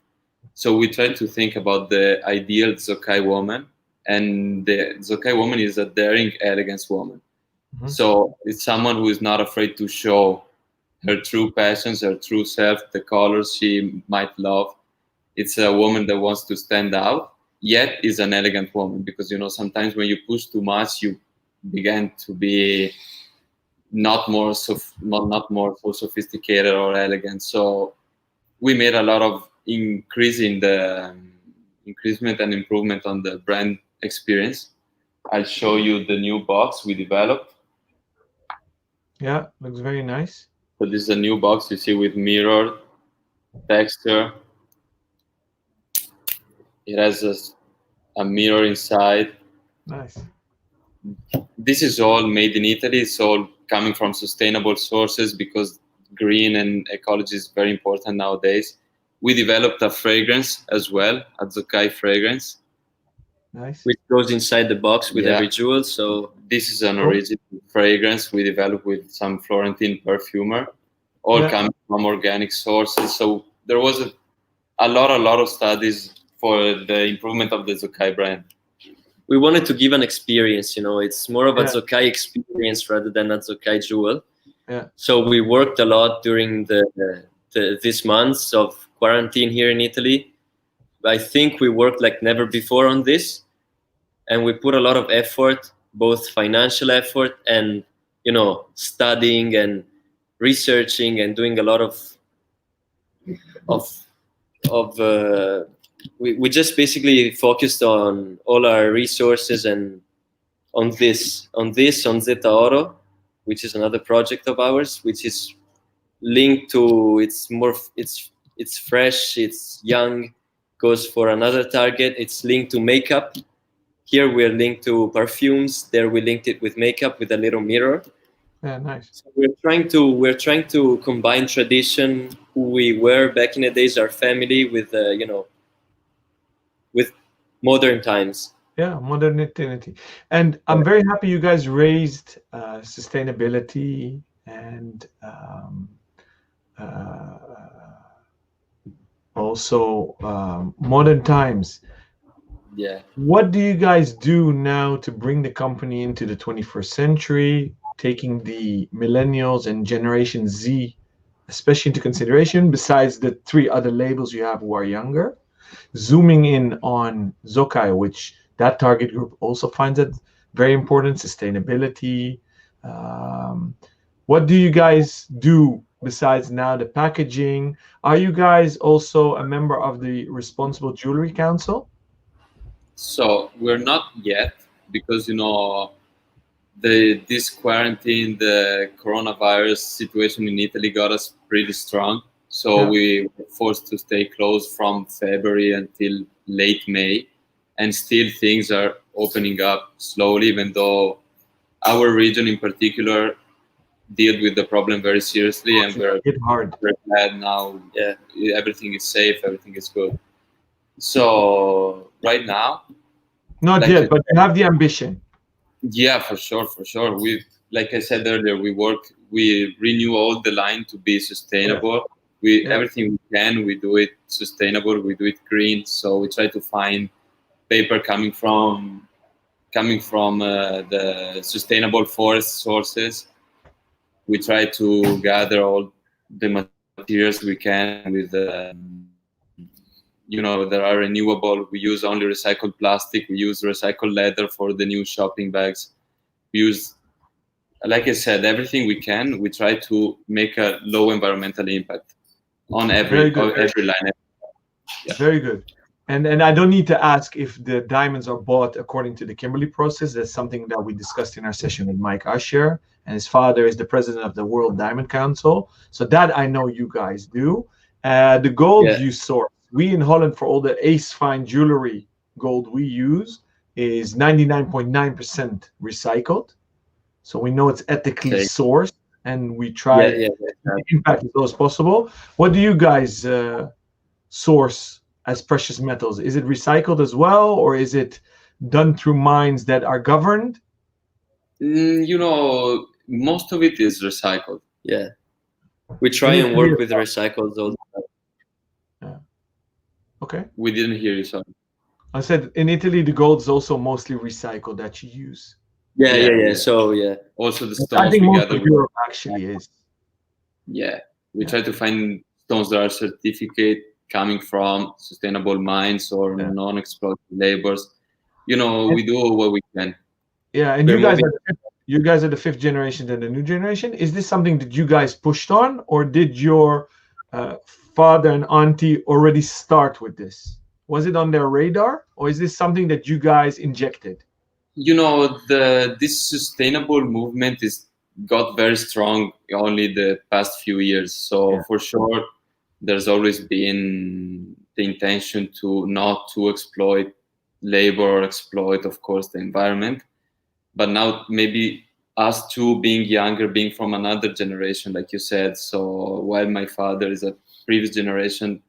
Speaker 3: So we try to think about the ideal Zoccai woman, and the Zoccai woman is a daring, elegant woman. So it's someone who is not afraid to show her true passions, her true self, the colors she might love. It's a woman that wants to stand out, yet is an elegant woman, because sometimes when you push too much, you begin to be not more so sophisticated or elegant. So we made a lot of increasement and improvement on the brand experience. I'll show you the new box we developed.
Speaker 1: Yeah, looks very nice.
Speaker 3: So this is a new box you see with mirror texture. It has a mirror inside.
Speaker 1: Nice.
Speaker 3: This is all made in Italy. It's all coming from sustainable sources because green and ecology is very important nowadays. We developed a fragrance as well, a Zoccai fragrance.
Speaker 1: Nice.
Speaker 2: Which goes inside the box with every jewel. So
Speaker 3: this is an original fragrance we developed with some Florentine perfumer, all coming from organic sources. So there was a lot of studies for the improvement of the Zoccai brand.
Speaker 2: We wanted to give an experience, it's more of a Zoccai experience rather than a Zoccai jewel.
Speaker 1: Yeah.
Speaker 2: So we worked a lot during these months of quarantine here in Italy. I think we worked like never before on this, and we put a lot of effort, both financial effort and studying and researching and doing a lot we just basically focused on all our resources and on Zeta Oro, which is another project of ours, which is linked to it's fresh, it's young, goes for another target. It's linked to makeup. Here we're linked to perfumes. There we linked it with makeup with a little mirror.
Speaker 1: Yeah, nice.
Speaker 2: So we're trying to combine tradition, who we were back in the days, our family, with with modern times.
Speaker 1: Yeah, modernity. And I'm very happy you guys raised sustainability and also modern times.
Speaker 2: Yeah.
Speaker 1: What do you guys do now to bring the company into the 21st century, taking the millennials and Generation Z, especially into consideration, besides the three other labels you have who are younger? Zooming in on Zoccai, which that target group also finds it very important, sustainability. What do you guys do besides now the packaging? Are you guys also a member of the Responsible Jewelry Council?
Speaker 3: So we're not yet because this quarantine, the coronavirus situation in Italy got us pretty strong. So
Speaker 1: Yeah.
Speaker 3: we were forced to stay closed from February until late May, and still things are opening up slowly, even though our region in particular dealt with the problem very seriously, and we're
Speaker 1: Hit hard.
Speaker 3: very glad now.
Speaker 2: Yeah.
Speaker 3: Everything is safe, everything is good. So right now,
Speaker 1: Not
Speaker 3: like
Speaker 1: yet, but you have the ambition.
Speaker 3: yeah, for sure. We, like I said earlier, we renew all the line to be sustainable. Everything we can, we do it sustainable. We do it green. So we try to find paper coming from the sustainable forest sources. We try to gather all the materials we can with that are renewable. We use only recycled plastic. We use recycled leather for the new shopping bags. We use, like I said, everything we can. We try to make a low environmental impact on every line.
Speaker 1: Yeah. Very good. And I don't need to ask if the diamonds are bought according to the Kimberley process. That's something that we discussed in our session with Mike Usher, and his father is the president of the World Diamond Council. So that I know you guys do. The gold you source, we in Holland, for all the Ace Fine jewelry gold we use, is 99.9% recycled. So we know it's ethically sourced, and we try to impact as low as possible. What do you guys source as precious metals? Is it recycled as well, or is it done through mines that are governed?
Speaker 3: Most of it is recycled.
Speaker 2: Yeah. We try and work with recycled all the time.
Speaker 1: Yeah. Okay.
Speaker 3: We didn't hear you, sorry.
Speaker 1: I said in Italy, the gold is also mostly recycled that you use.
Speaker 2: Yeah. So, yeah.
Speaker 3: Also, the stones
Speaker 1: I think
Speaker 3: we
Speaker 1: most
Speaker 3: gather
Speaker 1: of Europe actually is.
Speaker 3: Yeah. We try to find stones that are certificate coming from sustainable mines or non-exploited labors. We do what we can.
Speaker 1: Yeah, and you guys are the fifth generation and the new generation. Is this something that you guys pushed on, or did your father and auntie already start with this? Was it on their radar, or is this something that you guys injected?
Speaker 3: This sustainable movement got very strong only the past few years. So for sure, there's always been the intention not to exploit labor or exploit, of course, the environment. But now maybe us two being younger, being from another generation, like you said. So while my father is a previous generation,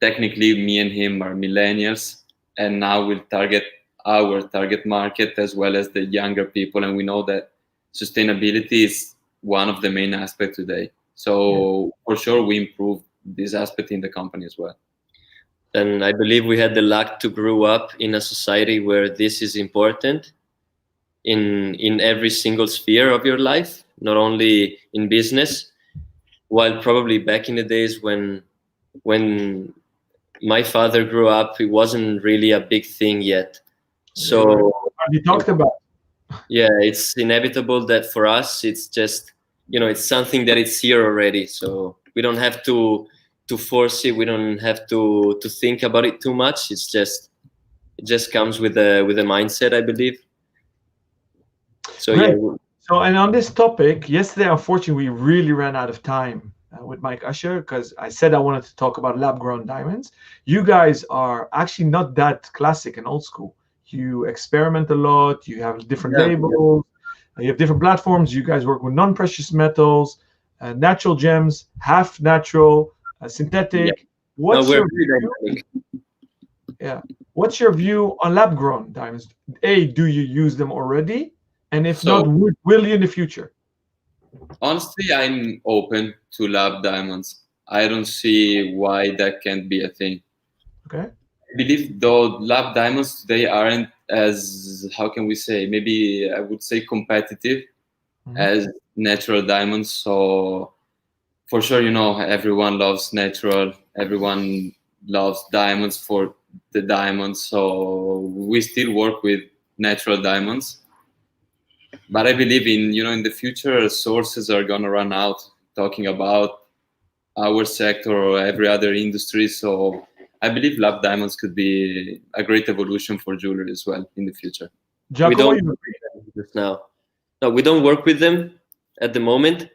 Speaker 3: technically me and him are millennials, and now we'll target our target market as well as the younger people. And we know that sustainability is one of the main aspects today. So for sure, we improved this aspect in the company as well.
Speaker 2: And I believe we had the luck to grow up in a society where this is important in every single sphere of your life, not only in business. While probably back in the days when my father grew up, it wasn't really a big thing yet. So
Speaker 1: we talked about.
Speaker 2: Yeah, it's inevitable that for us, it's just, it's something that it's here already. So we don't have to force it. We don't have to think about it too much. It just comes with a mindset, I believe. So
Speaker 1: Great. So, and on this topic, yesterday, unfortunately, we really ran out of time with Mike Usher, because I said I wanted to talk about lab-grown diamonds. You guys are actually not that classic and old school. You experiment a lot. You have different labels. You have different platforms. You guys work with non-precious metals, natural gems, half natural, synthetic. What's your view? Yeah. What's your view on lab-grown diamonds? Do you use them already? And if not, will you in the future?
Speaker 3: Honestly, I'm open to lab diamonds. I don't see why that can't be a thing.
Speaker 1: Okay.
Speaker 3: I believe though lab diamonds today aren't as, how can we say, maybe I would say competitive as natural diamonds. So for sure, everyone loves natural, everyone loves diamonds for the diamonds. So we still work with natural diamonds. But I believe in the future, sources are gonna run out talking about our sector or every other industry. So I believe lab diamonds could be a great evolution for jewelry as well in the future.
Speaker 2: We
Speaker 1: Giacomo,
Speaker 2: don't work with them just now. No, we don't work with them at the moment.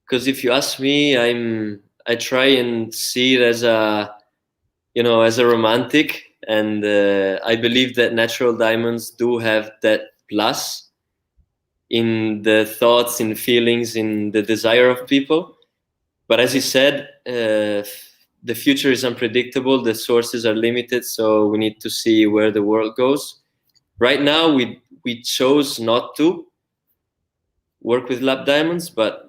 Speaker 2: Because if you ask me, I try and see it as as a romantic, and I believe that natural diamonds do have that plus in the thoughts, in feelings, in the desire of people. But as you said, the future is unpredictable. The sources are limited, so we need to see where the world goes. Right now, we chose not to work with lab diamonds, but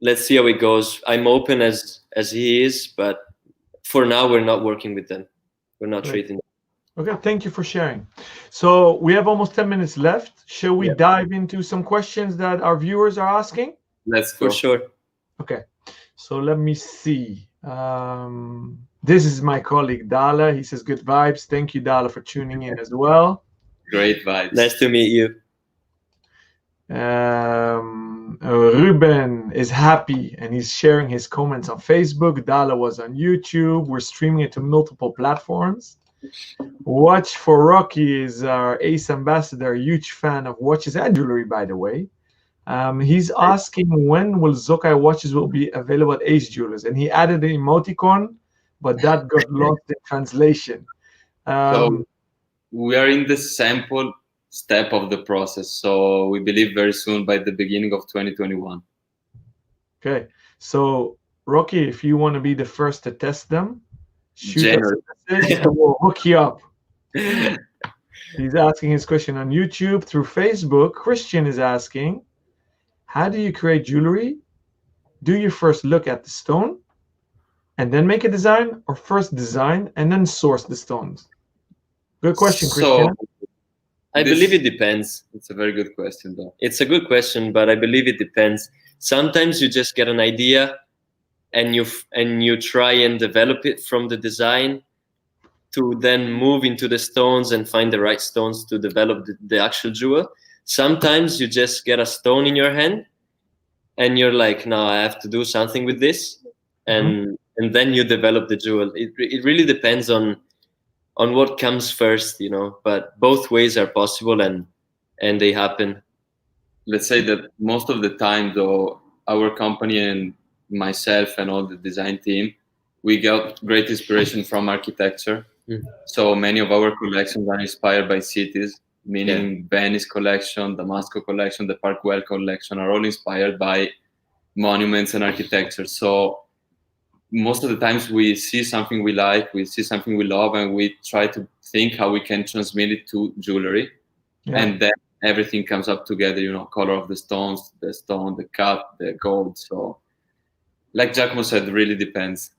Speaker 2: let's see how it goes. I'm open as he is, but for now we're not working with them. We're not
Speaker 1: Great.
Speaker 2: treating them.
Speaker 1: Okay, thank you for sharing. So we have almost 10 minutes left. Shall we dive into some questions that our viewers are asking?
Speaker 3: Let's go.
Speaker 2: For sure.
Speaker 1: Okay, so let me see. This is my colleague Dala. He says good vibes. Thank you, Dala, for tuning in as well.
Speaker 3: Great vibes.
Speaker 2: Nice to meet you.
Speaker 1: Ruben is happy and he's sharing his comments on Facebook. Dala was on YouTube. We're streaming it to multiple platforms. Watch for Rocky is our ace ambassador, huge fan of watches and jewelry, by the way. He's asking when will Zoccai watches will be available at Ace Jewelers, and he added an emoticon, but that got lost in translation.
Speaker 3: So we are in the sample step of the process. So we believe very soon by the beginning of 2021.
Speaker 1: Okay, so Rocky, if you want to be the first to test them, shoot us a message and we'll hook you up. He's asking his question on YouTube. Through Facebook, Christian is asking, how do you create jewelry? Do you first look at the stone and then make a design, or first design and then source the stones? Good question, Christian.
Speaker 2: I believe it depends.
Speaker 3: It's a very good question, though.
Speaker 2: It's a good question, but I believe it depends. Sometimes you just get an idea and you try and develop it from the design to then move into the stones and find the right stones to develop the actual jewel. Sometimes you just get a stone in your hand and you're like, no, I have to do something with this. And then you develop the jewel. It really depends on what comes first, but both ways are possible and they happen.
Speaker 3: Let's say that most of the time, though, our company and myself and all the design team, we got great inspiration from architecture. So many of our collections are inspired by cities, meaning Venice collection, Damascus collection, the Parkwell collection are all inspired by monuments and architecture. So most of the times we see something we like, we see something we love, and we try to think how we can transmit it to jewelry. And then everything comes up together, color of the stones, the stone, the cut, the gold. So like Giacomo said, it really depends.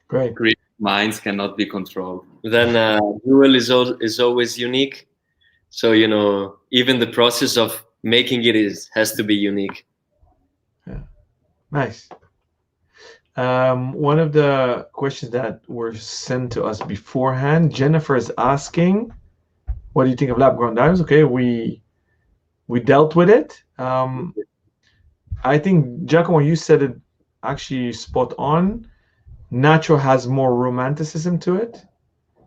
Speaker 1: Great.
Speaker 3: Creative minds cannot be controlled.
Speaker 2: Then jewel is always unique. So, even the process of making it has to be unique.
Speaker 1: Yeah. Nice. One of the questions that were sent to us beforehand, Jennifer is asking, what do you think of lab-grown diamonds? Okay, we dealt with it. I think, Giacomo, you said it actually spot on. Natural has more romanticism to it.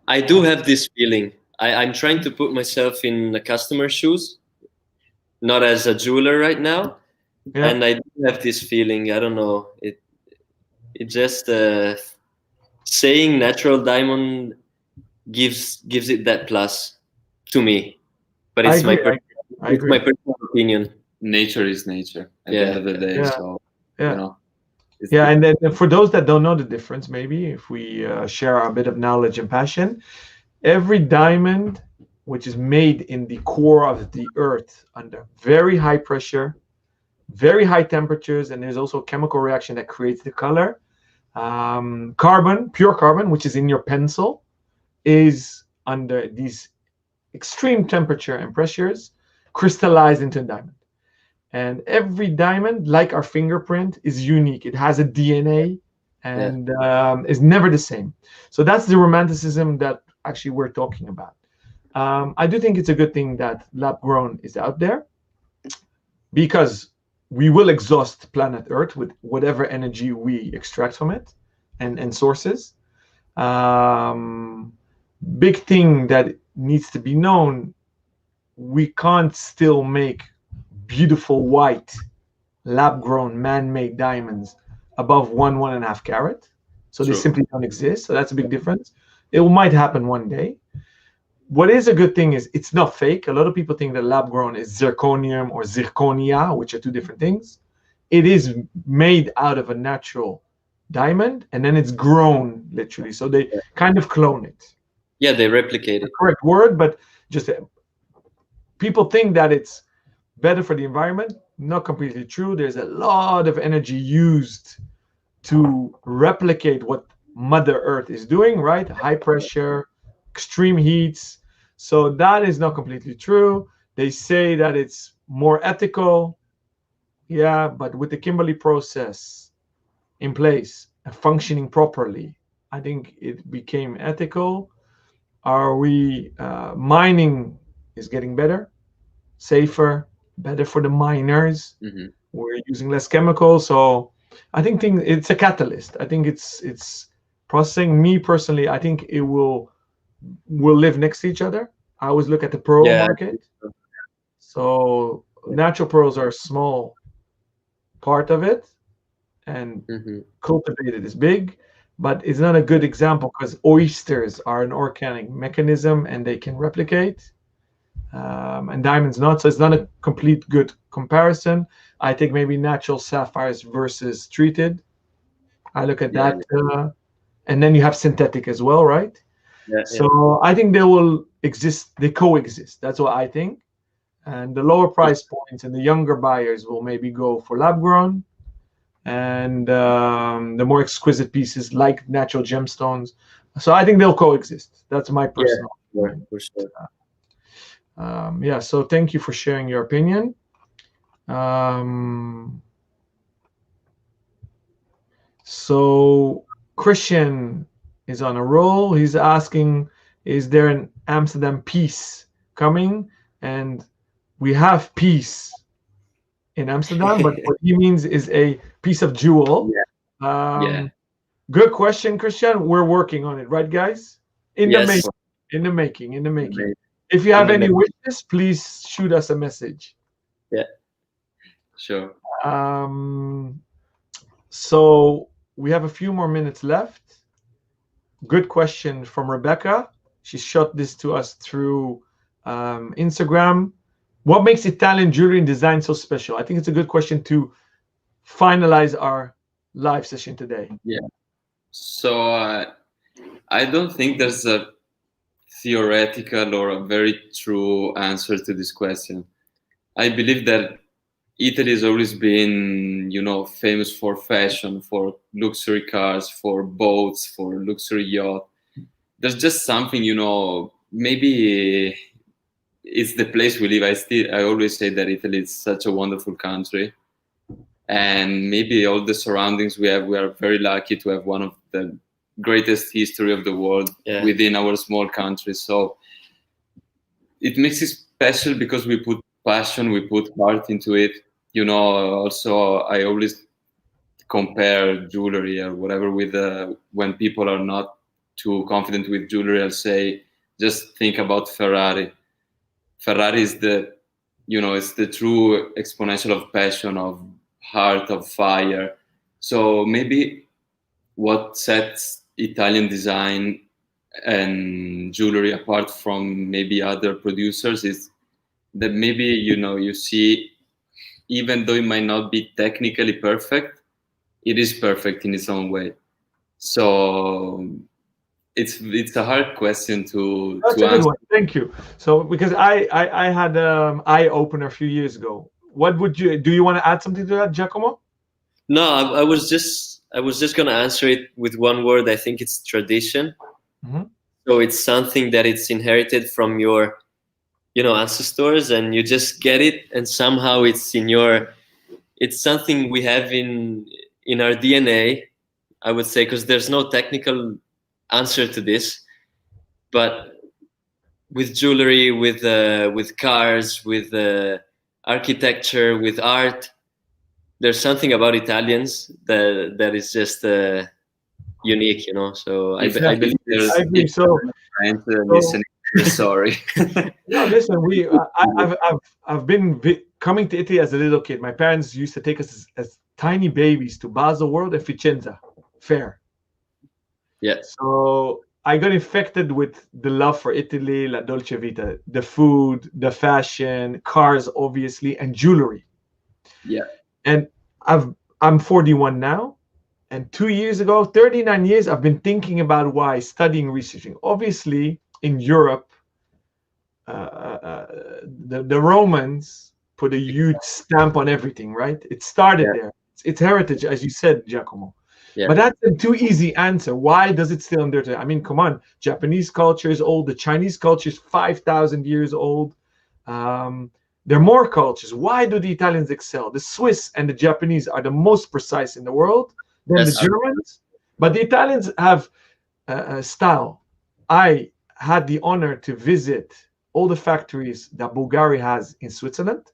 Speaker 2: I do have this feeling. I'm trying to put myself in the customer's shoes, not as a jeweler right now. Yeah. And I do have this feeling. I don't know. It just saying natural diamond gives it that plus to me. But it's my personal opinion.
Speaker 3: Nature is nature at the end of the day. So
Speaker 1: and then for those that don't know the difference, maybe if we share a bit of knowledge and passion, every diamond which is made in the core of the earth under very high pressure, very high temperatures, and there's also a chemical reaction that creates the color. Carbon, pure carbon, which is in your pencil, is under these extreme temperature and pressures crystallized into a diamond. And every diamond, like our fingerprint, is unique. It has a DNA and is never the same. So that's the romanticism that actually we're talking about. I do think it's a good thing that lab grown is out there, because we will exhaust planet Earth with whatever energy we extract from it and sources. Big thing that needs to be known, we can't still make beautiful white lab-grown man-made diamonds above 1.5 carat. So they simply don't exist. So that's a big difference. It might happen one day. What is a good thing is it's not fake. A lot of people think that lab-grown is zirconium or zirconia, which are two different things. It is made out of a natural diamond, and then it's grown literally. So they kind of clone it.
Speaker 2: Yeah, they replicate it.
Speaker 1: Correct word, but just people think that it's better for the environment. Not completely true. There's a lot of energy used to replicate what Mother Earth is doing, right? High pressure, extreme heats. So that is not completely true. They say that it's more ethical. Yeah, but with the Kimberley process in place and functioning properly, I think it became ethical. Are we mining is getting better, safer, better for the miners. We're using less chemicals, so I think it's a catalyst. I think it's processing. Me personally, I think it will live next to each other. I always look at the pearl market. So natural pearls are a small part of it, and cultivated is big, but it's not a good example because oysters are an organic mechanism and they can replicate. And diamonds not, so it's not a complete good comparison. I think maybe natural sapphires versus treated. I look at that, and then you have synthetic as well, right? So I think they will exist, they coexist. That's what I think. And the lower price points and the younger buyers will maybe go for lab grown, and the more exquisite pieces like natural gemstones. So I think they'll coexist. That's my personal opinion.
Speaker 2: For sure.
Speaker 1: So thank you for sharing your opinion. So Christian is on a roll. He's asking, is there an Amsterdam piece coming? And we have peace in Amsterdam, but what he means is a piece of jewel. Good question, Christian. We're working on it, right, guys? In the making. If you have any wishes, please shoot us a message.
Speaker 3: Yeah, sure.
Speaker 1: So we have a few more minutes left. Good question from Rebecca. She shot this to us through Instagram. What makes Italian jewelry and design so special? I think it's a good question to finalize our live session today.
Speaker 3: Yeah. So I don't think there's a theoretical or a very true answer to this question. I believe that Italy has always been, famous for fashion, for luxury cars, for boats, for luxury yacht. There's just something, maybe it's the place we live. I always say that Italy is such a wonderful country, and maybe all the surroundings we have, we are very lucky to have one of the greatest history of the world within our small country. So it makes it special because we put passion, we put heart into it. Also I always compare jewelry or whatever with when people are not too confident with jewelry, I'll say just think about Ferrari. Ferrari is it's the true exponential of passion, of heart, of fire. So maybe what sets Italian design and jewelry apart from maybe other producers is that maybe you see, even though it might not be technically perfect, it is perfect in its own way. So it's a hard question to
Speaker 1: answer.
Speaker 3: Good
Speaker 1: one. Thank you. So because I had eye opener a few years ago what would you do? You want to add something to that, Giacomo?
Speaker 2: No, I was just gonna answer it with one word. I think it's tradition.
Speaker 1: Mm-hmm.
Speaker 2: So it's something that it's inherited from your, ancestors, and you just get it, and somehow it's in your. It's something we have in our DNA, I would say, because there's no technical answer to this, but with jewelry, with cars, with architecture, with art, there's something about Italians that is just unique, So
Speaker 1: Exactly.
Speaker 2: I believe there's.
Speaker 1: I agree. So
Speaker 3: listening to your story.
Speaker 1: no, listen, I've been coming to Italy as a little kid. My parents used to take us as tiny babies to Basel World and Vicenza Fair.
Speaker 2: Yeah.
Speaker 1: So I got infected with the love for Italy, La Dolce Vita, the food, the fashion, cars, obviously, and jewelry.
Speaker 3: Yeah.
Speaker 1: And I'm 41 now. And 2 years ago, 39 years, I've been thinking about why, studying, researching. Obviously, in Europe, the Romans put a huge stamp on everything, right? It started there. It's heritage, as you said, Giacomo.
Speaker 2: Yeah.
Speaker 1: But that's a too easy answer. Why does it still endure today? I mean, come on. Japanese culture is old. The Chinese culture is 5,000 years old. There are more cultures. Why do the Italians excel? The Swiss and the Japanese are the most precise in the world. Then the Germans. But the Italians have a style. I had the honor to visit all the factories that Bulgari has in Switzerland.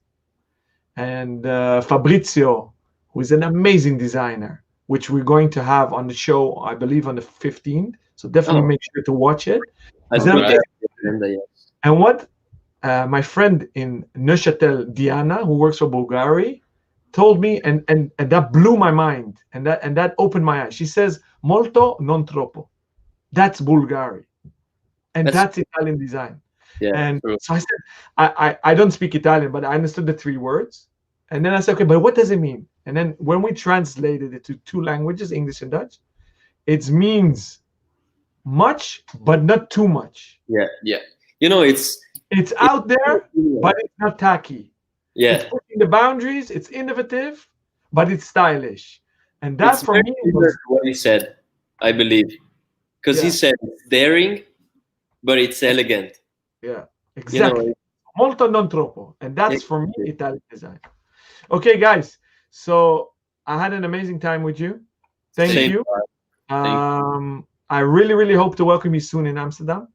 Speaker 1: And Fabrizio, who is an amazing designer, which we're going to have on the show, I believe, on the 15th. So definitely make sure to watch it. And what my friend in Neuchâtel, Diana, who works for Bulgari, told me, and that blew my mind, and that opened my eyes. She says, molto non troppo. That's Bulgari. And that's Italian design.
Speaker 2: Yeah,
Speaker 1: and so I said, I don't speak Italian, but I understood the 3 words. And then I said, okay, but what does it mean? And then when we translated it to 2 languages, English and Dutch, it means much, but not too much.
Speaker 2: Yeah.
Speaker 1: It's out there, but it's not tacky.
Speaker 2: Yeah.
Speaker 1: It's pushing the boundaries, it's innovative, but it's stylish. And that's for me
Speaker 2: what he said, I believe. Because he said it's daring, but it's elegant.
Speaker 1: Yeah, exactly. Molto non troppo. And that's for me Italian design. Okay, guys. So I had an amazing time with you. Thank you. I really, really hope to welcome you soon in Amsterdam.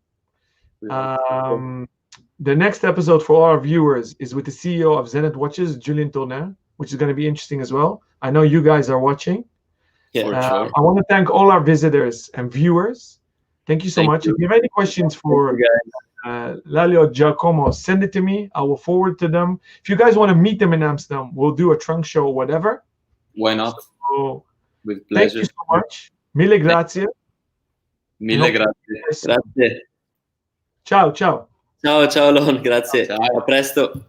Speaker 1: The next episode for all our viewers is with the CEO of Zenith Watches, Julien Tournaire, which is going to be interesting as well. I know you guys are watching.
Speaker 2: Yeah,
Speaker 1: I want to thank all our visitors and viewers. Thank you so much. If you have any questions for Lelio, Giacomo, send it to me. I will forward to them. If you guys want to meet them in Amsterdam, we'll do a trunk show or whatever.
Speaker 3: Why not?
Speaker 1: So,
Speaker 3: with pleasure.
Speaker 1: Thank you so much. Mille grazie.
Speaker 3: Mille grazie.
Speaker 2: Grazie.
Speaker 1: Ciao, ciao.
Speaker 2: Ciao, Alon. Grazie.
Speaker 3: Ciao.
Speaker 2: A presto.